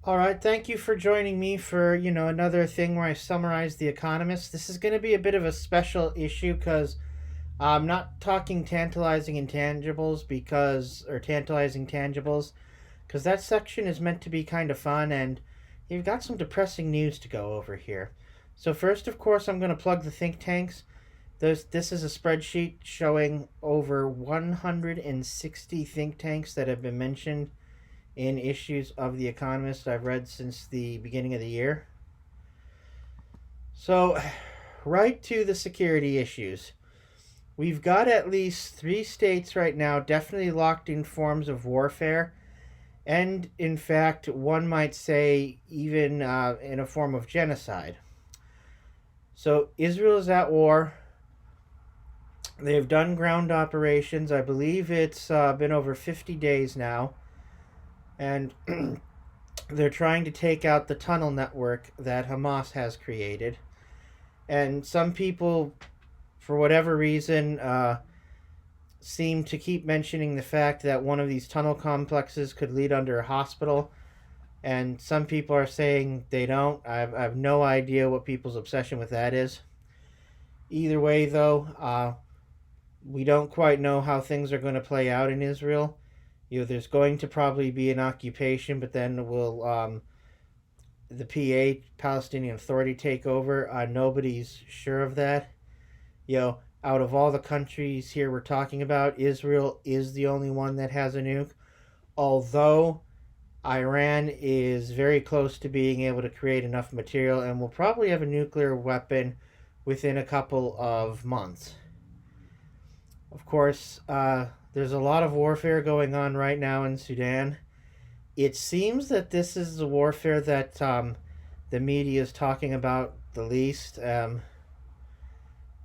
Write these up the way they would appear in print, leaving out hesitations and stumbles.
All right, thank you for joining me for, another thing where I summarize The Economist. This is going to be a bit of a special issue because I'm not talking tantalizing tangibles, because that section is meant to be kind of fun and you've got some depressing news to go over here. So, first, of course, I'm going to plug the think tanks. This is a spreadsheet showing over 160 think tanks that have been mentioned in issues of The Economist I've read since the beginning of the year. So, right to the security issues. We've got at least three states right now definitely locked in forms of warfare, and in fact, one might say even in a form of genocide. So, Israel is at war. They've done ground operations. I believe it's been over 50 days now. And they're trying to take out the tunnel network that Hamas has created. And some people, for whatever reason, seem to keep mentioning the fact that one of these tunnel complexes could lead under a hospital. And some people are saying they don't. I have no idea what people's obsession with that is. Either way, though, we don't quite know how things are going to play out in Israel. There's going to probably be an occupation, but then will the Palestinian Authority take over? Nobody's sure of that. Out of all the countries here we're talking about, Israel is the only one that has a nuke. Although Iran is very close to being able to create enough material and will probably have a nuclear weapon within a couple of months. Of course, there's a lot of warfare going on right now in Sudan. It seems that this is the warfare that the media is talking about the least.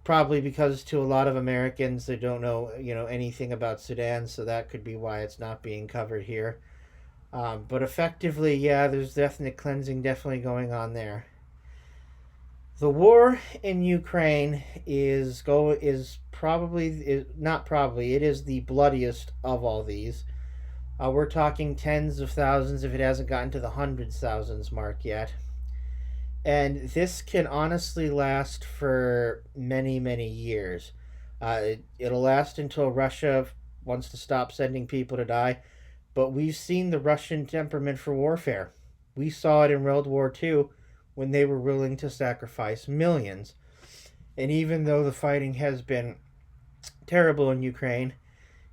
Probably because to a lot of Americans they don't know anything about Sudan, so that could be why it's not being covered here. But effectively, yeah, there's definite cleansing definitely going on there. The war in Ukraine is not probably, it is the bloodiest of all these. We're talking tens of thousands if it hasn't gotten to the hundreds thousands mark yet. And this can honestly last for many, many years. It'll last until Russia wants to stop sending people to die. But we've seen the Russian temperament for warfare. We saw it in World War II when they were willing to sacrifice millions. And even though the fighting has been terrible in Ukraine,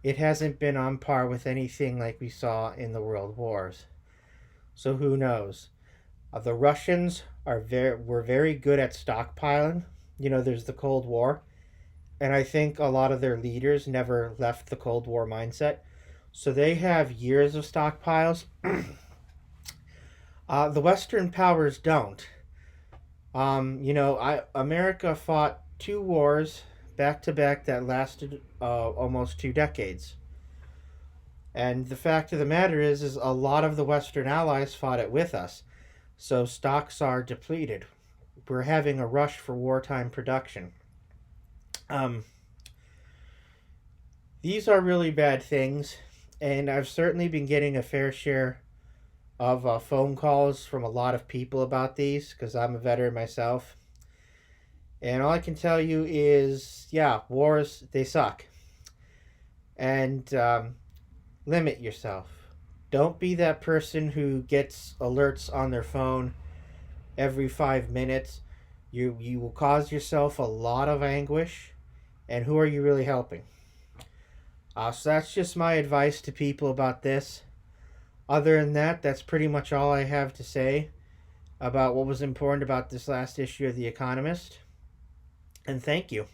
it hasn't been on par with anything like we saw in the World Wars. So who knows? The Russians were very good at stockpiling. There's the Cold War, and I think a lot of their leaders never left the Cold War mindset, so they have years of stockpiles. The Western powers don't. America fought two wars back to back that lasted almost 2 decades. And the fact of the matter is a lot of the Western allies fought it with us. So stocks are depleted. We're having a rush for wartime production. These are really bad things, and I've certainly been getting a fair share of phone calls from a lot of people about these because I'm a veteran myself. And all I can tell you is, yeah, wars, they suck. And limit yourself. Don't be that person who gets alerts on their phone every 5 minutes. You will cause yourself a lot of anguish. And who are you really helping? So that's just my advice to people about this. Other than that, that's pretty much all I have to say about what was important about this last issue of The Economist. And thank you.